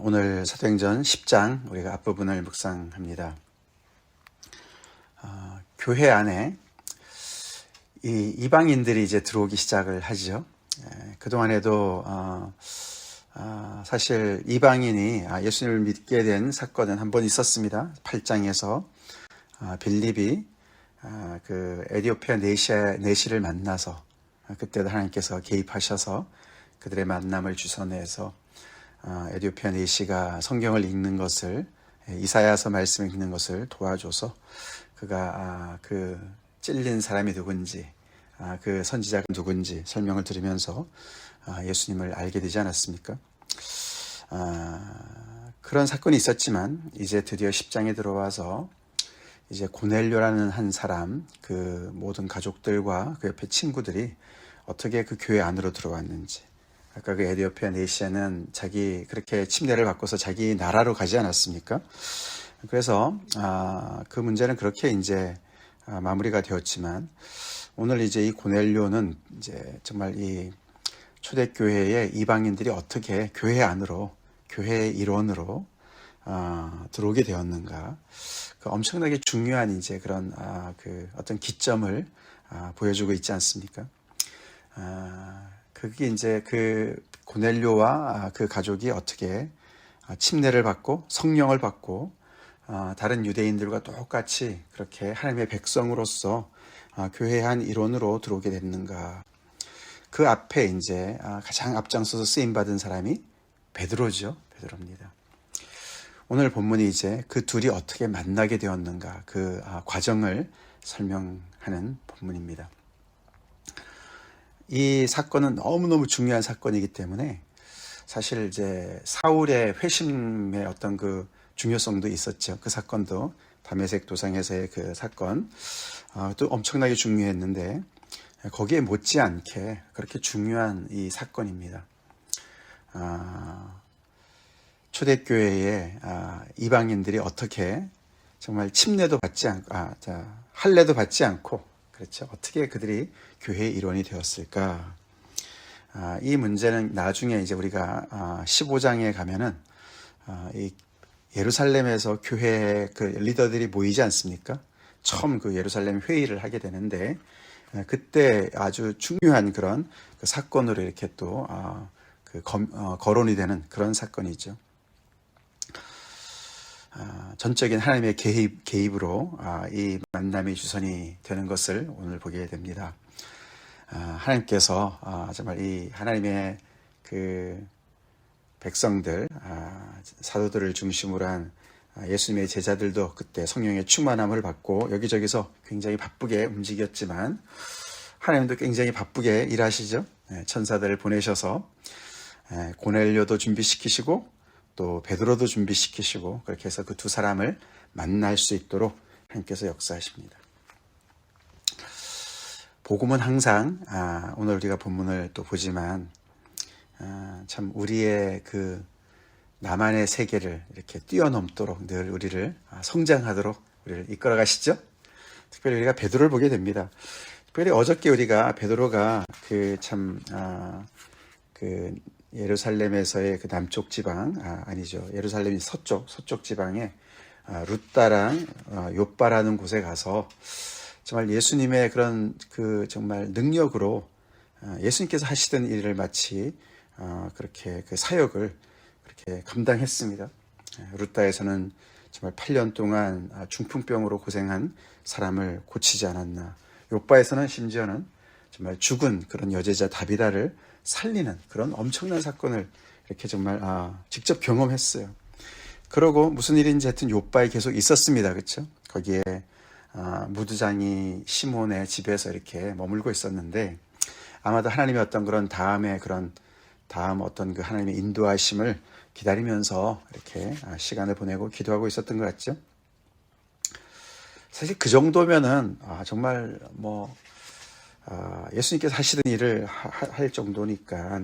오늘 사도행전 10장 우리가 앞부분을 묵상합니다. 교회 안에 이 이방인들이 이제 들어오기 시작을 하죠. 그동안에도 사실 이방인이 예수님을 믿게 된 사건은 한 번 있었습니다. 8장에서 빌립이 그 에디오피아 내시를 만나서 그때도 하나님께서 개입하셔서 그들의 만남을 주선해서 에디오피아 내시가 성경을 읽는 것을, 이사야서 말씀을 읽는 것을 도와줘서 그가 그 찔린 사람이 누군지, 그 선지자가 누군지 설명을 들으면서 예수님을 알게 되지 않았습니까? 그런 사건이 있었지만 이제 드디어 10장에 들어와서 이제 고넬료라는 한 사람, 그 모든 가족들과 그 옆에 친구들이 어떻게 그 교회 안으로 들어왔는지, 아까 그 에디오피아 내시아는 자기 그렇게 침례를 받고서 자기 나라로 가지 않았습니까? 그래서 그 문제는 그렇게 이제 마무리가 되었지만, 오늘 이제 이 고넬료는 이제 정말 이 초대교회의 이방인들이 어떻게 교회 안으로, 교회의 일원으로 들어오게 되었는가, 그 엄청나게 중요한 이제 그런 그 어떤 기점을 보여주고 있지 않습니까? 그게 이제 그 고넬료와 그 가족이 어떻게 침례를 받고 성령을 받고 다른 유대인들과 똑같이 그렇게 하나님의 백성으로서 교회의 한 일원으로 들어오게 됐는가. 그 앞에 이제 가장 앞장서서 쓰임받은 사람이 베드로죠. 베드로입니다. 오늘 본문이 이제 그 둘이 어떻게 만나게 되었는가, 그 과정을 설명하는 본문입니다. 이 사건은 너무너무 중요한 사건이기 때문에 사실 이제 사울의 회심의 어떤 그 중요성도 있었죠. 그 사건도 다메섹 도상에서의 그 사건 또 엄청나게 중요했는데 거기에 못지않게 그렇게 중요한 이 사건입니다. 초대교회의 이방인들이 어떻게 정말 침례도 받지 않고 할례도 받지 않고, 그렇죠, 어떻게 그들이 교회의 일원이 되었을까? 이 문제는 나중에 이제 우리가 15장에 가면은 이 예루살렘에서 교회 그 리더들이 모이지 않습니까? 처음 그 예루살렘 회의를 하게 되는데 그때 아주 중요한 그런 그 사건으로 이렇게 또 거론이 되는 그런 사건이죠. 전적인 하나님의 개입으로 이 만남이 주선이 되는 것을 오늘 보게 됩니다. 하나님께서 정말 이 하나님의 그 백성들, 사도들을 중심으로 한 예수님의 제자들도 그때 성령의 충만함을 받고 여기저기서 굉장히 바쁘게 움직였지만 하나님도 굉장히 바쁘게 일하시죠. 천사들을 보내셔서 고넬료도 준비시키시고 또 베드로도 준비시키시고, 그렇게 해서 그 두 사람을 만날 수 있도록 하나님께서 역사하십니다. 복음은 항상 오늘 우리가 본문을 또 보지만 참 우리의 그 나만의 세계를 이렇게 뛰어넘도록 늘 우리를 성장하도록 우리를 이끌어 가시죠. 특별히 우리가 베드로를 보게 됩니다. 특별히 어저께 우리가 베드로가 그 참 그 예루살렘에서의 그 남쪽 지방, 아니죠, 예루살렘이 서쪽 지방에 룻다랑 욥바라는 곳에 가서 정말 예수님의 그런 그 정말 능력으로 예수님께서 하시던 일을 마치 그렇게 그 사역을 그렇게 감당했습니다. 룻다에서는 정말 8년 동안 중풍병으로 고생한 사람을 고치지 않았나. 욥바에서는 심지어는 정말 죽은 그런 여제자 다비다를 살리는 그런 엄청난 사건을 이렇게 정말 직접 경험했어요. 그러고 무슨 일인지 하여튼 욥바에 계속 있었습니다. 그렇죠? 거기에 무두장이 시몬의 집에서 이렇게 머물고 있었는데 아마도 하나님의 어떤 그런 다음 어떤 그 하나님의 인도하심을 기다리면서 이렇게 시간을 보내고 기도하고 있었던 것 같죠. 사실 그 정도면은 정말 뭐 예수님께서 하시던 일을 할 정도니까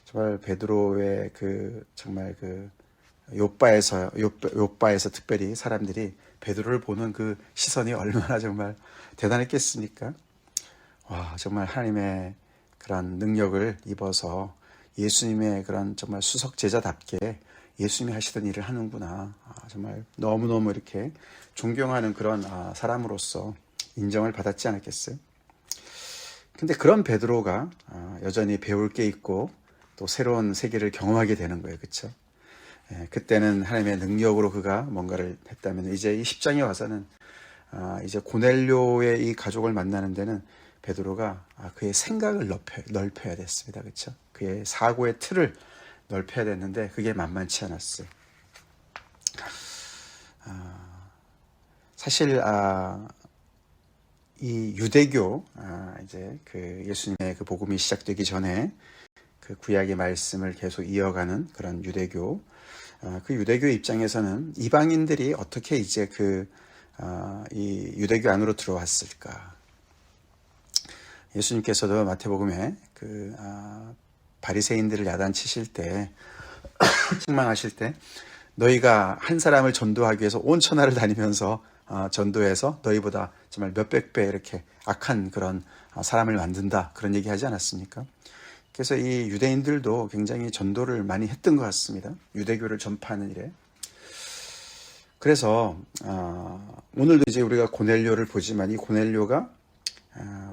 정말 베드로의 그 정말 그 욥바에서 특별히 사람들이 베드로를 보는 그 시선이 얼마나 정말 대단했겠습니까? 와, 정말 하나님의 그런 능력을 입어서 예수님의 그런 정말 수석 제자답게 예수님이 하시던 일을 하는구나. 정말 너무너무 이렇게 존경하는 그런 사람으로서 인정을 받았지 않았겠어요? 근데 그런 베드로가 여전히 배울 게 있고 또 새로운 세계를 경험하게 되는 거예요. 그렇죠? 그때는 하나님의 능력으로 그가 뭔가를 했다면 이제 이 10장에 와서는 이제 고넬료의 이 가족을 만나는 데는 베드로가 그의 생각을 넓혀야 됐습니다. 그렇죠? 그의 사고의 틀을 넓혀야 됐는데 그게 만만치 않았어요. 사실 이 유대교 이제 그 예수님의 그 복음이 시작되기 전에 그 구약의 말씀을 계속 이어가는 그런 유대교, 그 유대교의 입장에서는 이방인들이 어떻게 이제 이 유대교 안으로 들어왔을까? 예수님께서도 마태복음에 바리새인들을 야단치실 때 책망하실 때 너희가 한 사람을 전도하기 위해서 온 천하를 다니면서 전도해서 너희보다 정말 몇백 배 이렇게 악한 그런 사람을 만든다, 그런 얘기 하지 않았습니까? 그래서 이 유대인들도 굉장히 전도를 많이 했던 것 같습니다. 유대교를 전파하는 일에. 그래서 오늘도 이제 우리가 고넬료를 보지만 이 고넬료가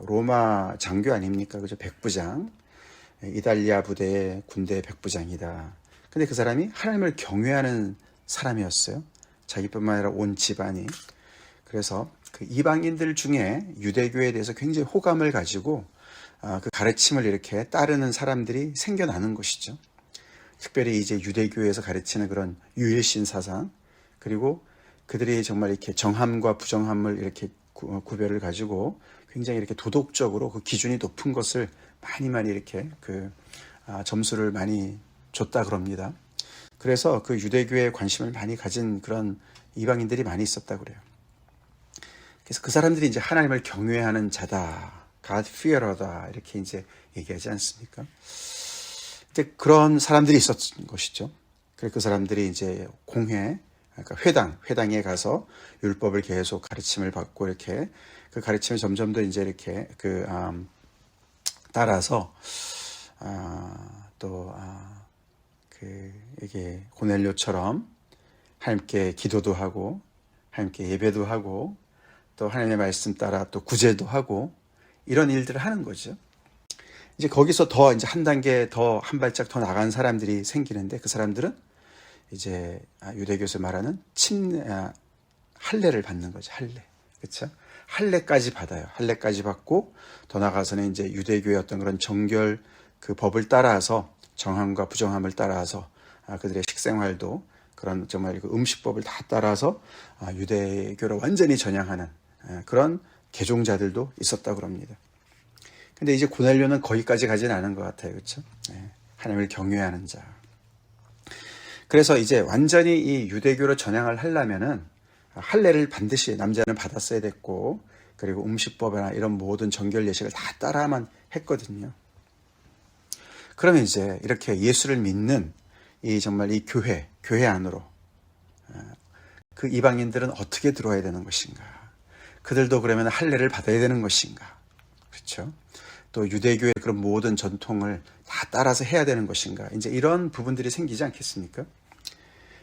로마 장교 아닙니까? 그죠? 백부장, 이달리아 부대의 군대 백부장이다. 근데 그 사람이 하나님을 경외하는 사람이었어요. 자기뿐만 아니라 온 집안이. 그래서 그 이방인들 중에 유대교에 대해서 굉장히 호감을 가지고 그 가르침을 이렇게 따르는 사람들이 생겨나는 것이죠. 특별히 이제 유대교에서 가르치는 그런 유일신 사상, 그리고 그들이 정말 이렇게 정함과 부정함을 이렇게 구별을 가지고 굉장히 이렇게 도덕적으로 그 기준이 높은 것을 많이 이렇게 점수를 많이 줬다 그럽니다. 그래서 그 유대교에 관심을 많이 가진 그런 이방인들이 많이 있었다 그래요. 그래서 그 사람들이 이제 하나님을 경외하는 자다, God fearer다, 이렇게 이제 얘기하지 않습니까? 근데 그런 사람들이 있었던 것이죠. 그래서 그 사람들이 이제 공회, 그러니까 회당에 가서 율법을 계속 가르침을 받고 이렇게 그 가르침을 점점 더 이제 이렇게 따라서 이게 고넬료처럼 하나님께 기도도 하고 하나님께 예배도 하고 또 하나님의 말씀 따라 또 구제도 하고 이런 일들을 하는 거죠. 이제 거기서 더 이제 한 단계 더 한 발짝 더 나간 사람들이 생기는데 그 사람들은 이제 유대교에서 말하는 할례를 받는 거죠. 할례. 그렇죠? 할례까지 받아요. 할례까지 받고 더 나가서는 이제 유대교의 어떤 그런 정결 그 법을 따라서 정함과 부정함을 따라서 그들의 식생활도 그런 정말 그 음식법을 다 따라서 유대교를 완전히 전향하는 그런 개종자들도 있었다고 합니다. 근데 이제 고넬료는 거기까지 가지는 않은 것 같아요. 그렇죠? 하나님을 경외하는 자. 그래서 이제 완전히 이 유대교로 전향을 하려면은 할례를 반드시 남자는 받았어야 됐고, 그리고 음식법이나 이런 모든 정결 예식을 다 따라야만 했거든요. 그러면 이제 이렇게 예수를 믿는 이 정말 이 교회 안으로 그 이방인들은 어떻게 들어와야 되는 것인가? 그들도 그러면 할례를 받아야 되는 것인가? 그렇죠? 또 유대교의 그런 모든 전통을 다 따라서 해야 되는 것인가? 이제 이런 부분들이 생기지 않겠습니까?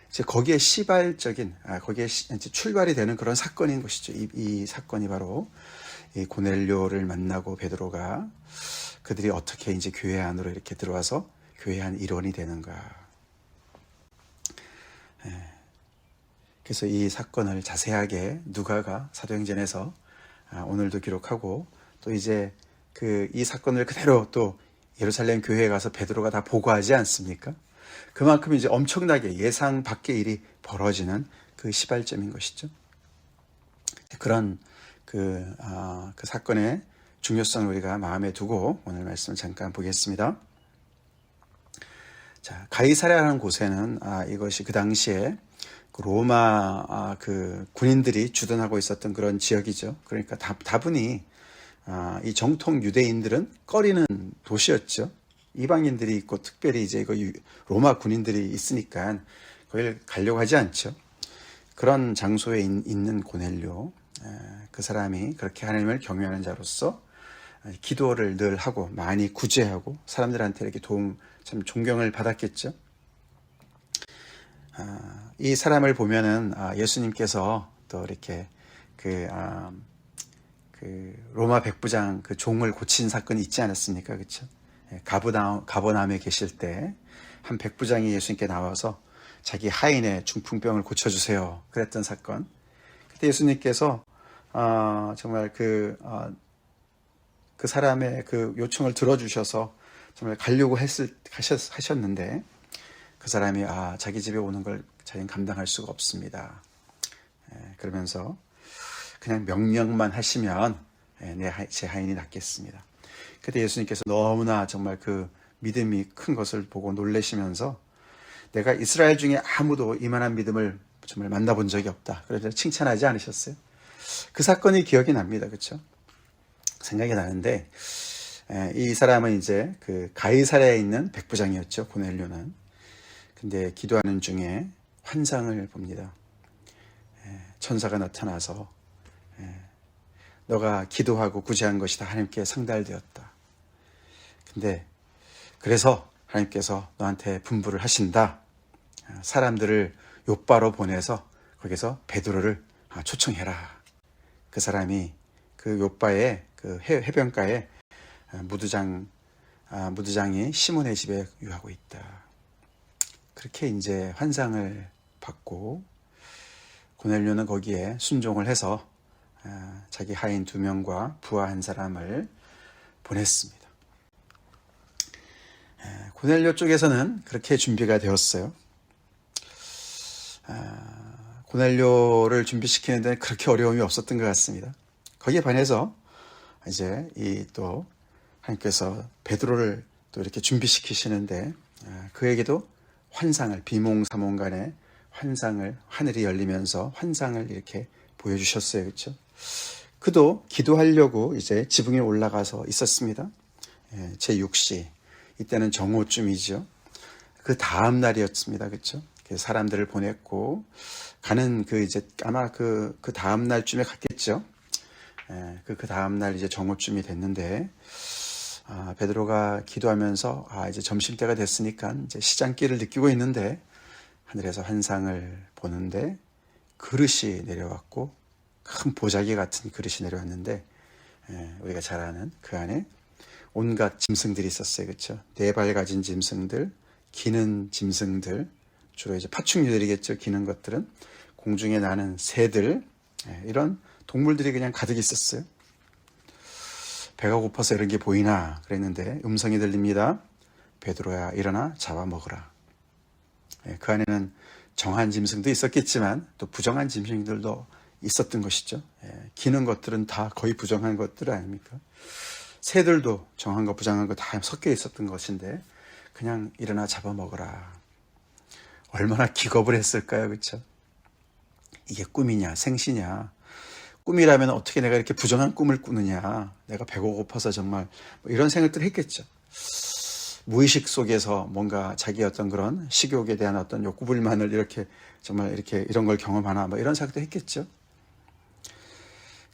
이제 거기에 시발적인, 거기에 이제 출발이 되는 그런 사건인 것이죠. 이 사건이 바로 이 고넬료를 만나고 베드로가 그들이 어떻게 이제 교회 안으로 이렇게 들어와서 교회 안 일원이 되는가. 그래서 이 사건을 자세하게 누가가 사도행전에서 오늘도 기록하고 또 이제 이 사건을 그대로 또 예루살렘 교회에 가서 베드로가 다 보고하지 않습니까? 그만큼 이제 엄청나게 예상 밖의 일이 벌어지는 그 시발점인 것이죠. 그런 그 사건의 중요성을 우리가 마음에 두고 오늘 말씀을 잠깐 보겠습니다. 자, 가이사랴라는 곳에는 이것이 그 당시에 로마 그 군인들이 주둔하고 있었던 그런 지역이죠. 그러니까 다분히 이 정통 유대인들은 꺼리는 도시였죠. 이방인들이 있고 특별히 이제 로마 군인들이 있으니까 거기를 가려고 하지 않죠. 그런 장소에 있는 고넬료, 그 사람이 그렇게 하나님을 경외하는 자로서 기도를 늘 하고 많이 구제하고 사람들한테 이렇게 참 존경을 받았겠죠. 이 사람을 보면은 예수님께서 또 이렇게 그 로마 백부장 그 종을 고친 사건이 있지 않았습니까? 그렇죠? 가버나움에 계실 때 한 백부장이 예수님께 나와서 자기 하인의 중풍병을 고쳐주세요. 그랬던 사건. 그때 예수님께서 정말 그 사람의 그 요청을 들어주셔서 정말 가려고 하셨는데 그 사람이 자기 집에 오는 걸 자기는 감당할 수가 없습니다. 그러면서 그냥 명령만 하시면 제 하인이 낫겠습니다. 그때 예수님께서 너무나 정말 그 믿음이 큰 것을 보고 놀라시면서 내가 이스라엘 중에 아무도 이만한 믿음을 정말 만나본 적이 없다. 그래서 칭찬하지 않으셨어요? 그 사건이 기억이 납니다. 그렇죠? 생각이 나는데 이 사람은 이제 그 가이사랴에 있는 백부장이었죠. 고넬료는. 근데 기도하는 중에 환상을 봅니다. 천사가 나타나서 너가 기도하고 구제한 것이 다 하나님께 상달되었다. 근데 그래서 하나님께서 너한테 분부를 하신다. 사람들을 욥바로 보내서 거기서 베드로를 초청해라. 그 사람이 그 욥바의 그 해변가에 무두장이 시몬의 집에 유하고 있다. 그렇게 이제 환상을 받고 고넬료는 거기에 순종을 해서 자기 하인 2명과 부하 1사람을 보냈습니다. 고넬료 쪽에서는 그렇게 준비가 되었어요. 고넬료를 준비시키는 데는 그렇게 어려움이 없었던 것 같습니다. 거기에 반해서 이제 또 하나님께서 베드로를 또 이렇게 준비시키시는데 그에게도 환상을 비몽사몽간에 환상을 하늘이 열리면서 환상을 이렇게 보여주셨어요. 그렇죠? 그도 기도하려고 이제 지붕에 올라가서 있었습니다. 제6시 이때는 정오쯤이죠. 그 다음 날이었습니다. 그렇죠? 사람들을 보냈고 가는 이제 아마 그 다음 날쯤에 갔겠죠. 그 다음 날 이제 정오쯤이 됐는데 베드로가 기도하면서 이제 점심때가 됐으니까 이제 시장길을 느끼고 있는데 하늘에서 환상을 보는데 그릇이 내려왔고 큰 보자기 같은 그릇이 내려왔는데 우리가 잘 아는 그 안에 온갖 짐승들이 있었어요. 그렇죠? 4발 가진 짐승들, 기는 짐승들, 주로 이제 파충류들이겠죠. 기는 것들은 공중에 나는 새들, 이런 동물들이 그냥 가득 있었어요. 배가 고파서 이런 게 보이나 그랬는데 음성이 들립니다. 베드로야 일어나 잡아먹으라. 그 안에는 정한 짐승도 있었겠지만 또 부정한 짐승들도 있었던 것이죠. 기는 것들은 다 거의 부정한 것들 아닙니까? 새들도 정한 것 부정한 것 다 섞여 있었던 것인데 그냥 일어나 잡아먹으라. 얼마나 기겁을 했을까요? 그렇죠? 이게 꿈이냐 생시냐. 꿈이라면 어떻게 내가 이렇게 부정한 꿈을 꾸느냐. 내가 배가 고파서 정말 이런 생각들을 했겠죠. 무의식 속에서 뭔가 자기 어떤 그런 식욕에 대한 어떤 욕구불만을 이렇게 정말 이렇게 이런 걸 경험하나 이런 생각도 했겠죠.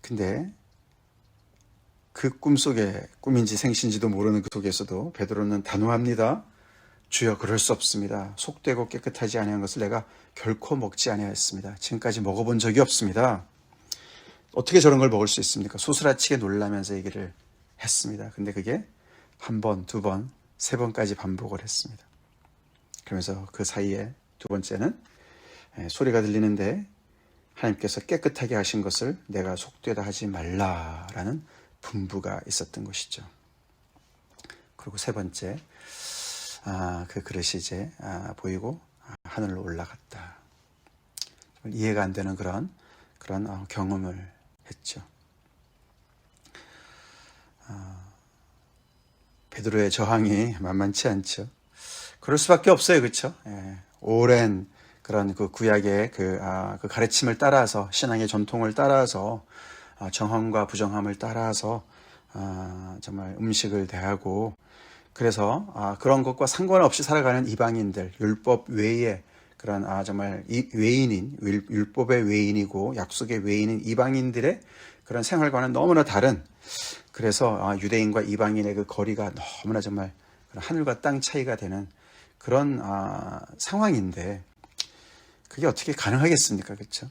근데 그 꿈속에 꿈인지 생신지도 모르는 그 속에서도 베드로는 단호합니다. 주여 그럴 수 없습니다. 속되고 깨끗하지 아니한 것을 내가 결코 먹지 아니하였습니다. 지금까지 먹어본 적이 없습니다. 어떻게 저런 걸 먹을 수 있습니까? 소스라치게 놀라면서 얘기를 했습니다. 근데 그게 1번, 2번, 3번까지 반복을 했습니다. 그러면서 그 사이에 2번째는 소리가 들리는데 하나님께서 깨끗하게 하신 것을 내가 속되다 하지 말라라는 분부가 있었던 것이죠. 그리고 3번째, 그 그릇이 이제 보이고 하늘로 올라갔다. 이해가 안 되는 그런 경험을 했죠. 베드로의 저항이 만만치 않죠. 그럴 수밖에 없어요, 그렇죠? 오랜 그런 그 구약의 그 가르침을 따라서 신앙의 전통을 따라서 정함과 부정함을 따라서 정말 음식을 대하고 그래서 그런 것과 상관없이 살아가는 이방인들, 율법 외에 그런 정말 외인인, 율법의 외인이고 약속의 외인인 이방인들의 그런 생활과는 너무나 다른, 그래서 유대인과 이방인의 그 거리가 너무나 정말 하늘과 땅 차이가 되는 그런 상황인데 그게 어떻게 가능하겠습니까? 그렇죠?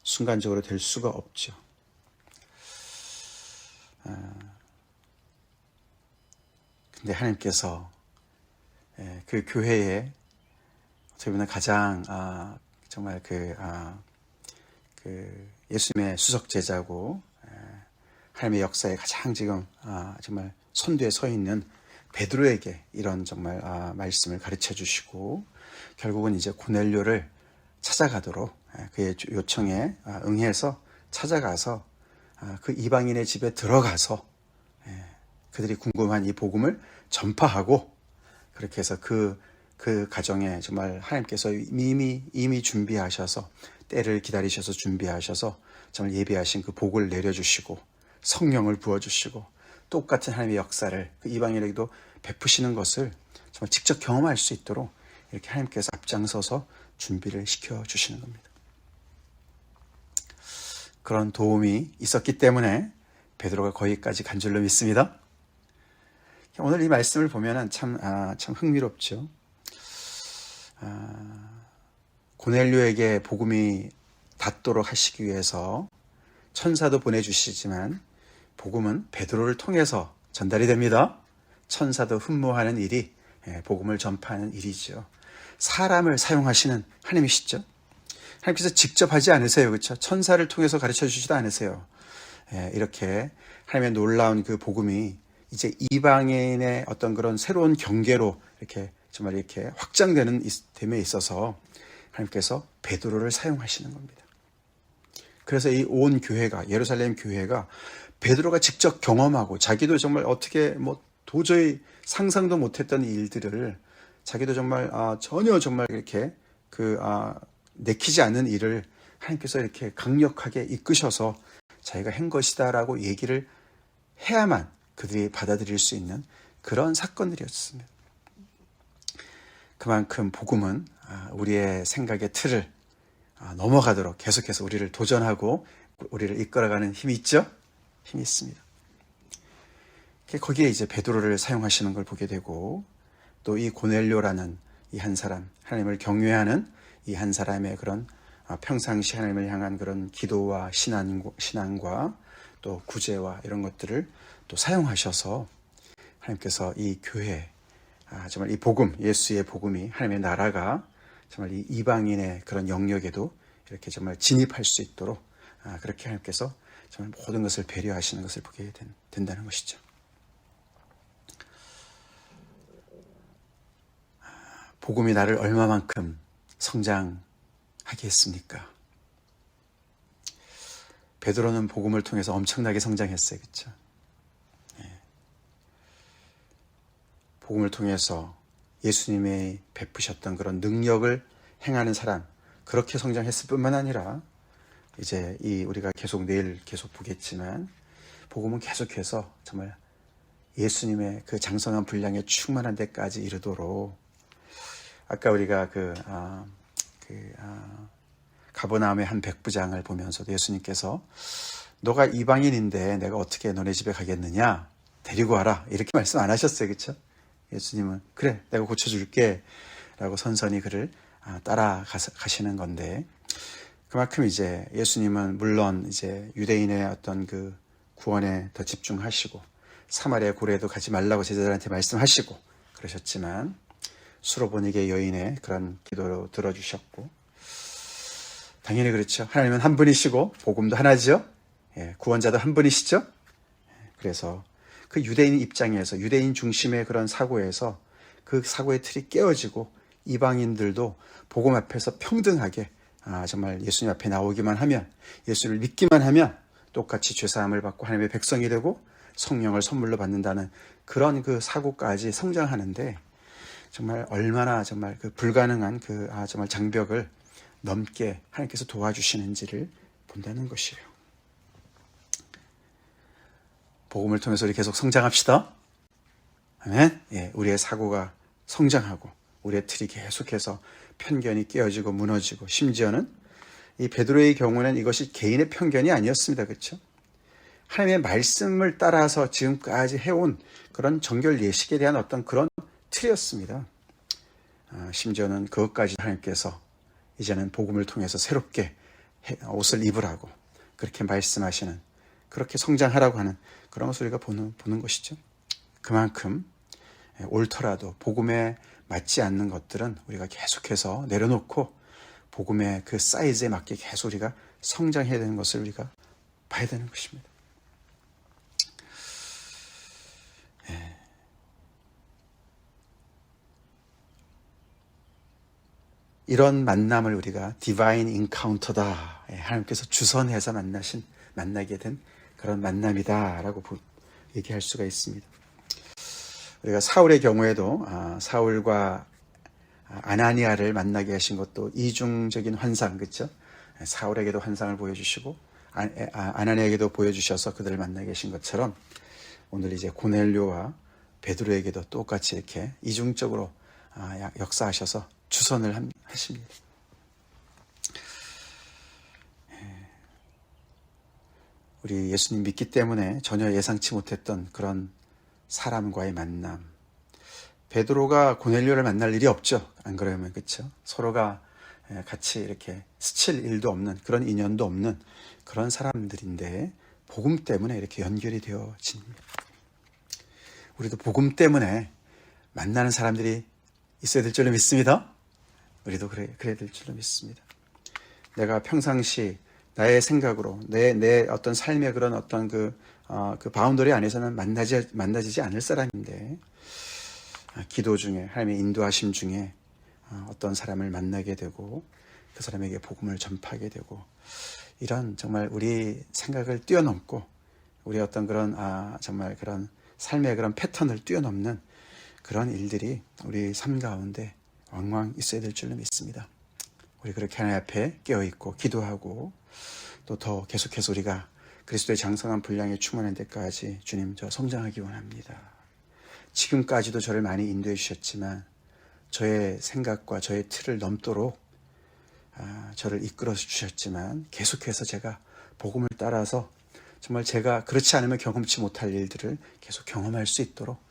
순간적으로 될 수가 없죠. 근데 하나님께서 그 교회에 어떻게 보면 가장 정말 그 예수님의 수석 제자고 하나님의 역사에 가장 지금 정말 선두에 서 있는 베드로에게 이런 정말 말씀을 가르쳐 주시고 결국은 이제 고넬료를 찾아가도록 그의 요청에 응해서 찾아가서 그 이방인의 집에 들어가서 그들이 궁금한 이 복음을 전파하고 그렇게 해서 그 가정에 정말 하나님께서 이미 준비하셔서 때를 기다리셔서 준비하셔서 정말 예비하신 그 복을 내려주시고 성령을 부어주시고 똑같은 하나님의 역사를 그 이방인에게도 베푸시는 것을 정말 직접 경험할 수 있도록 이렇게 하나님께서 앞장서서 준비를 시켜주시는 겁니다. 그런 도움이 있었기 때문에 베드로가 거기까지 간 줄로 믿습니다. 오늘 이 말씀을 보면 참 흥미롭죠. 고넬료에게 복음이 닿도록 하시기 위해서 천사도 보내주시지만 복음은 베드로를 통해서 전달이 됩니다. 천사도 흠모하는 일이 복음을 전파하는 일이죠. 사람을 사용하시는 하나님이시죠. 하나님께서 직접 하지 않으세요. 그렇죠? 천사를 통해서 가르쳐 주지도 않으세요. 이렇게 하나님의 놀라운 그 복음이 이제 이방인의 어떤 그런 새로운 경계로 이렇게 정말 이렇게 확장되는 됨에 있어서 하나님께서 베드로를 사용하시는 겁니다. 그래서 이 온 교회가 예루살렘 교회가 베드로가 직접 경험하고 자기도 정말 어떻게 도저히 상상도 못했던 일들을 자기도 정말 전혀 정말 이렇게 내키지 않는 일을 하나님께서 이렇게 강력하게 이끄셔서 자기가 한 것이다라고 얘기를 해야만 그들이 받아들일 수 있는 그런 사건들이었습니다. 그만큼 복음은 우리의 생각의 틀을 넘어가도록 계속해서 우리를 도전하고 우리를 이끌어가는 힘이 있죠? 힘이 있습니다. 거기에 이제 베드로를 사용하시는 걸 보게 되고 또 이 고넬료라는 이 한 사람, 하나님을 경외하는 이 한 사람의 그런 평상시 하나님을 향한 그런 기도와 신앙과 또 구제와 이런 것들을 또 사용하셔서 하나님께서 이 교회, 정말 이 복음, 예수의 복음이 하나님의 나라가 정말 이 이방인의 그런 영역에도 이렇게 정말 진입할 수 있도록 그렇게 하나님께서 정말 모든 것을 배려하시는 것을 보게 된다는 것이죠. 복음이 나를 얼마만큼 성장하게 했습니까? 베드로는 복음을 통해서 엄청나게 성장했어요. 그렇죠? 복음을 통해서 예수님의 베푸셨던 그런 능력을 행하는 사람, 그렇게 성장했을 뿐만 아니라 이제 우리가 내일 계속 보겠지만 복음은 계속해서 정말 예수님의 그 장성한 분량에 충만한 데까지 이르도록 아까 우리가 가버나움의 한 백부장을 보면서도 예수님께서 너가 이방인인데 내가 어떻게 너네 집에 가겠느냐? 데리고 와라. 이렇게 말씀 안 하셨어요. 그렇죠? 예수님은 그래 내가 고쳐줄게 라고 선선히 그를 따라가시는 건데 그만큼 이제 예수님은 물론 이제 유대인의 어떤 그 구원에 더 집중하시고 사마리아 고래에도 가지 말라고 제자들한테 말씀하시고 그러셨지만 수로보니게 여인의 그런 기도로 들어주셨고 당연히 그렇죠. 하나님은 한 분이시고 복음도 하나죠. 구원자도 한 분이시죠. 그래서 그 유대인 입장에서 유대인 중심의 그런 사고에서 그 사고의 틀이 깨어지고 이방인들도 복음 앞에서 평등하게 정말 예수님 앞에 나오기만 하면 예수를 믿기만 하면 똑같이 죄사함을 받고 하나님의 백성이 되고 성령을 선물로 받는다는 그런 그 사고까지 성장하는데 정말 얼마나 정말 그 불가능한 정말 장벽을 넘게 하나님께서 도와주시는지를 본다는 것이에요. 복음을 통해서 우리 계속 성장합시다. 아멘. 우리의 사고가 성장하고 우리의 틀이 계속해서 편견이 깨어지고 무너지고 심지어는 이 베드로의 경우는 이것이 개인의 편견이 아니었습니다. 그렇죠? 하나님의 말씀을 따라서 지금까지 해온 그런 정결 예식에 대한 어떤 그런 틀이었습니다. 심지어는 그것까지 하나님께서 이제는 복음을 통해서 새롭게 옷을 입으라고 그렇게 말씀하시는, 그렇게 성장하라고 하는 그런 것을 우리가 보는 것이죠. 그만큼 옳더라도 복음에 맞지 않는 것들은 우리가 계속해서 내려놓고 복음의 그 사이즈에 맞게 계속 우리가 성장해야 되는 것을 우리가 봐야 되는 것입니다. 이런 만남을 우리가 디바인 인카운터다, 하나님께서 주선해서 만나게 된 그런 만남이다라고 얘기할 수가 있습니다. 우리가 사울의 경우에도 사울과 아나니아를 만나게 하신 것도 이중적인 환상, 그렇죠? 사울에게도 환상을 보여주시고 아나니아에게도 보여주셔서 그들을 만나게 하신 것처럼 오늘 이제 고넬료와 베드로에게도 똑같이 이렇게 이중적으로 역사하셔서 주선을 하십니다. 우리 예수님 믿기 때문에 전혀 예상치 못했던 그런 사람과의 만남. 베드로가 고넬료를 만날 일이 없죠. 안 그러면, 그렇죠? 서로가 같이 이렇게 스칠 일도 없는, 그런 인연도 없는 그런 사람들인데 복음 때문에 이렇게 연결이 되어집니다. 우리도 복음 때문에 만나는 사람들이 있어야 될 줄로 믿습니다. 우리도 그래야 될 줄로 믿습니다. 내가 평상시 나의 생각으로 내 어떤 삶의 그런 어떤 그 바운더리 안에서는 만나지지 않을 사람인데 기도 중에 하나님의 인도하심 중에 어떤 사람을 만나게 되고 그 사람에게 복음을 전파하게 되고, 이런 정말 우리 생각을 뛰어넘고 우리 어떤 그런 정말 그런 삶의 그런 패턴을 뛰어넘는 그런 일들이 우리 삶 가운데 왕왕 있어야 될 줄로 믿습니다. 우리 그렇게 하나님 앞에 깨어있고 기도하고 또 더 계속해서 우리가 그리스도의 장성한 분량에 충만한 데까지 주님, 저 성장하기 원합니다. 지금까지도 저를 많이 인도해 주셨지만 저의 생각과 저의 틀을 넘도록 저를 이끌어 주셨지만 계속해서 제가 복음을 따라서 정말 제가 그렇지 않으면 경험치 못할 일들을 계속 경험할 수 있도록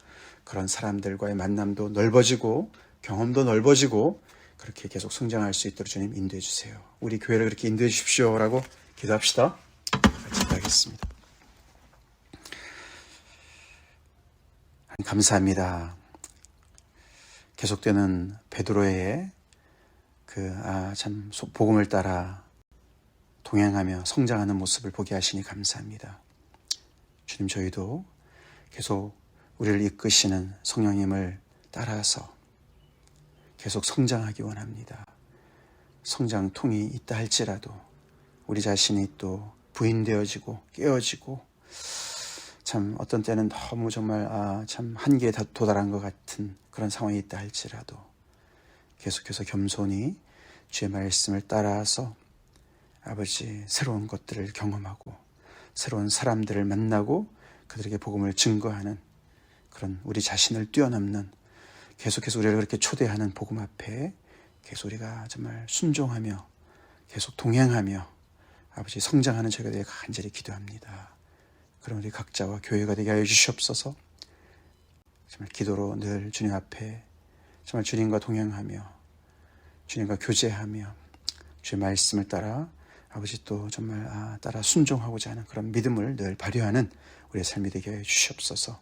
그런 사람들과의 만남도 넓어지고 경험도 넓어지고 그렇게 계속 성장할 수 있도록 주님 인도해 주세요. 우리 교회를 그렇게 인도해 주십시오라고 기도합시다. 같이 기도하겠습니다. 감사합니다. 계속되는 베드로의 참 복음을 따라 동행하며 성장하는 모습을 보게 하시니 감사합니다. 주님, 저희도 계속 우리를 이끄시는 성령님을 따라서 계속 성장하기 원합니다. 성장통이 있다 할지라도 우리 자신이 또 부인되어지고 깨어지고 참 어떤 때는 너무 정말 참 한계에 도달한 것 같은 그런 상황이 있다 할지라도 계속해서 겸손히 주의 말씀을 따라서 아버지 새로운 것들을 경험하고 새로운 사람들을 만나고 그들에게 복음을 증거하는 그런 우리 자신을 뛰어넘는, 계속해서 우리를 그렇게 초대하는 복음 앞에 계속 우리가 정말 순종하며 계속 동행하며 아버지 성장하는 저희가 되게 간절히 기도합니다. 그럼 우리 각자와 교회가 되게 하여 주시옵소서. 정말 기도로 늘 주님 앞에 정말 주님과 동행하며 주님과 교제하며 주의 말씀을 따라 아버지 또 정말 따라 순종하고자 하는 그런 믿음을 늘 발휘하는 우리의 삶이 되게 하여 주시옵소서.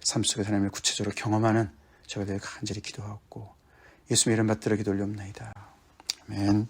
삶 속에 하나님을 구체적으로 경험하는 저희가 되게 간절히 기도하고 예수님의 이름 받들어 기도 올려옵나이다. 아멘.